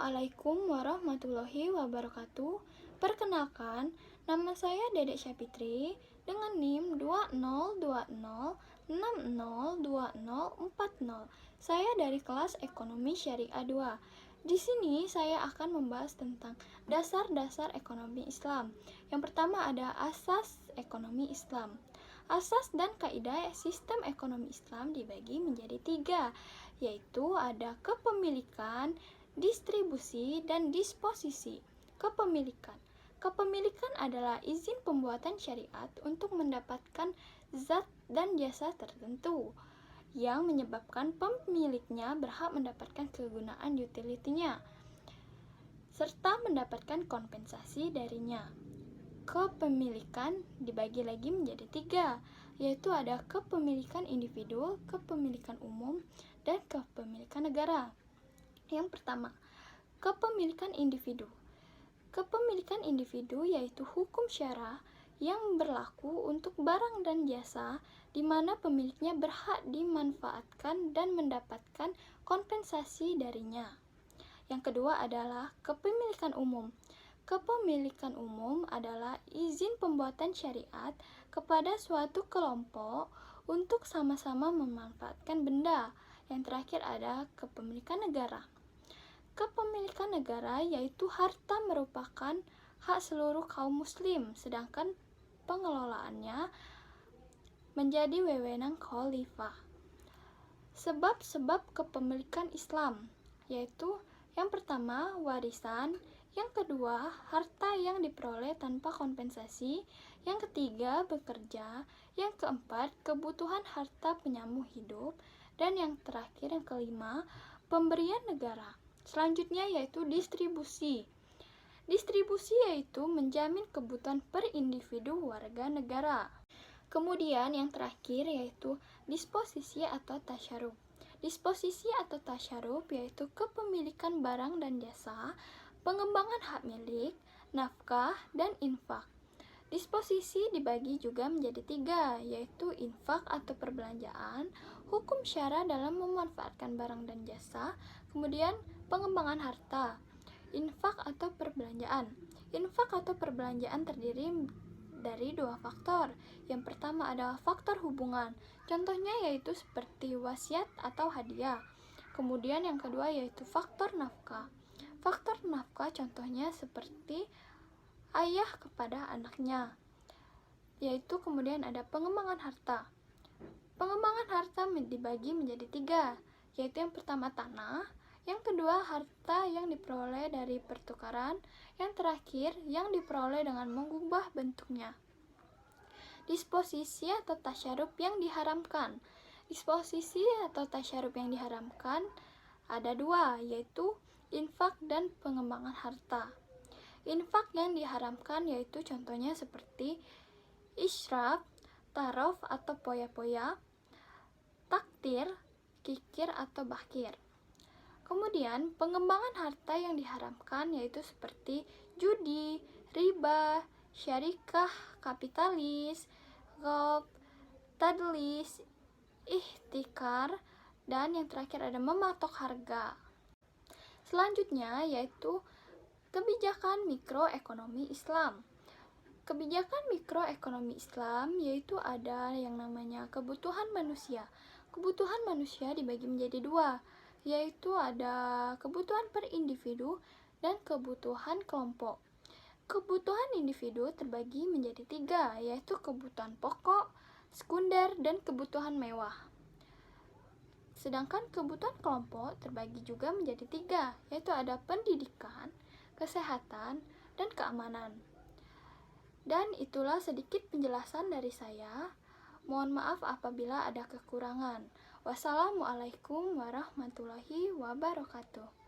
Assalamualaikum warahmatullahi wabarakatuh. Perkenalkan, nama saya Dedek Syafitri dengan NIM 2020602040. Saya dari kelas Ekonomi Syariah 2. Di sini saya akan membahas tentang dasar-dasar ekonomi Islam. Yang pertama ada asas ekonomi Islam. Asas dan kaidah sistem ekonomi Islam dibagi menjadi 3, yaitu ada kepemilikan, distribusi, dan disposisi. Kepemilikan adalah izin pembuatan syariat untuk mendapatkan zat dan jasa tertentu yang menyebabkan pemiliknya berhak mendapatkan kegunaan utility-nya serta mendapatkan kompensasi darinya. Kepemilikan dibagi lagi menjadi 3, yaitu ada kepemilikan individu, kepemilikan umum, dan kepemilikan negara. Yang pertama, kepemilikan individu. Kepemilikan individu yaitu hukum syara yang berlaku untuk barang dan jasa di mana pemiliknya berhak dimanfaatkan dan mendapatkan kompensasi darinya. Yang kedua adalah kepemilikan umum. Kepemilikan umum adalah izin pembuatan syariat kepada suatu kelompok untuk sama-sama memanfaatkan benda. Yang terakhir ada kepemilikan negara. Kepemilikan negara yaitu harta merupakan hak seluruh kaum muslim, sedangkan pengelolaannya menjadi wewenang khalifah. Sebab-sebab kepemilikan Islam yaitu yang pertama warisan, yang kedua harta yang diperoleh tanpa kompensasi, yang ketiga bekerja, yang keempat kebutuhan harta penyambung hidup, dan yang terakhir yang kelima pemberian negara. Selanjutnya yaitu distribusi. Distribusi yaitu menjamin kebutuhan per individu warga negara. Kemudian yang terakhir yaitu disposisi atau tasyaruf. Disposisi atau tasyaruf yaitu kepemilikan barang dan jasa, pengembangan hak milik, nafkah, dan infak. Disposisi dibagi juga menjadi 3, yaitu infak atau perbelanjaan, hukum syara dalam memanfaatkan barang dan jasa, kemudian pengembangan harta. Infak atau perbelanjaan. Infak atau perbelanjaan terdiri dari 2 faktor. Yang pertama adalah faktor hubungan. Contohnya yaitu seperti wasiat atau hadiah. Kemudian yang kedua yaitu faktor nafkah. Faktor nafkah contohnya seperti ayah kepada anaknya. Yaitu kemudian ada pengembangan harta. Pengembangan harta dibagi menjadi 3, yaitu yang pertama tanah, yang kedua harta yang diperoleh dari pertukaran, yang terakhir yang diperoleh dengan mengubah bentuknya. Disposisi atau tasyaruf yang diharamkan. Disposisi atau tasyaruf yang diharamkan ada 2, yaitu infak dan pengembangan harta. Infak yang diharamkan yaitu contohnya seperti israf, tarof atau poya-poya, taktir, kikir atau bakir. Kemudian pengembangan harta yang diharamkan yaitu seperti judi, riba, syarikah kapitalis, ghalb, tadlis, ihtikar, dan yang terakhir ada mematok harga. Selanjutnya yaitu kebijakan mikroekonomi Islam. Kebijakan mikroekonomi Islam yaitu ada yang namanya kebutuhan manusia. Kebutuhan manusia dibagi menjadi 2, yaitu ada kebutuhan per individu dan kebutuhan kelompok. Kebutuhan individu terbagi menjadi 3, yaitu kebutuhan pokok, sekunder, dan kebutuhan mewah. Sedangkan kebutuhan kelompok terbagi juga menjadi 3, yaitu ada pendidikan, kesehatan, dan keamanan. Dan itulah sedikit penjelasan dari saya. Mohon maaf apabila ada kekurangan. Wassalamualaikum warahmatullahi wabarakatuh.